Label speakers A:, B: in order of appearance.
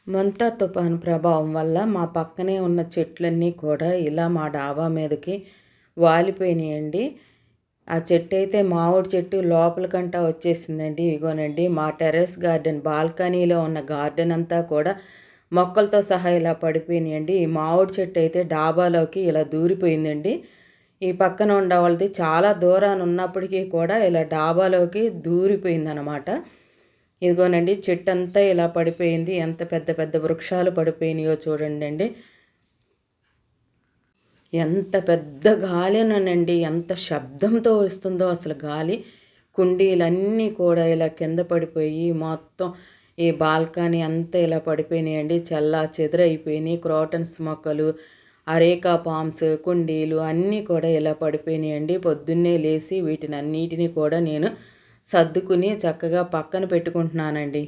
A: మొంతా తుఫాను ప్రభావం వల్ల మా పక్కనే ఉన్న చెట్లన్నీ కూడా ఇలా మా డాబా మీదకి వాలిపోయినాయండి. ఆ చెట్టు అయితే మామిడి చెట్టు లోపలికంటా వచ్చేసిందండి. ఇగోనండి మా టెర్రస్ గార్డెన్ బాల్కనీలో ఉన్న గార్డెన్ అంతా కూడా మొక్కలతో సహా ఇలా పడిపోయినాయండి. ఈ మామిడి చెట్టు అయితే డాబాలోకి ఇలా దూరిపోయిందండి. ఈ పక్కన ఉన్న వాళ్ళది చాలా దూరాన ఉన్నప్పటికీ కూడా ఇలా డాబాలోకి దూరిపోయిందనమాట. ఇదిగోనండి చెట్టంతా ఇలా పడిపోయింది. ఎంత పెద్ద పెద్ద వృక్షాలు పడిపోయినాయో చూడండండి. ఎంత పెద్ద గాలినండి, ఎంత శబ్దంతో వస్తుందో అసలు గాలి. కుండీలన్నీ కూడా ఇలా కింద పడిపోయి మొత్తం ఈ బాల్కనీ అంతా ఇలా పడిపోయినాయండి. చెల్లా చెదురైపోయినాయి. క్రోటన్స్ మొక్కలు, అరేకా పామ్స్, కుండీలు అన్నీ కూడా ఇలా పడిపోయినాయండి. పొద్దున్నే లేచి వీటినన్నిటిని కూడా నేను సర్దుకుని చక్కగా పక్కన పెట్టుకుంటున్నానండి.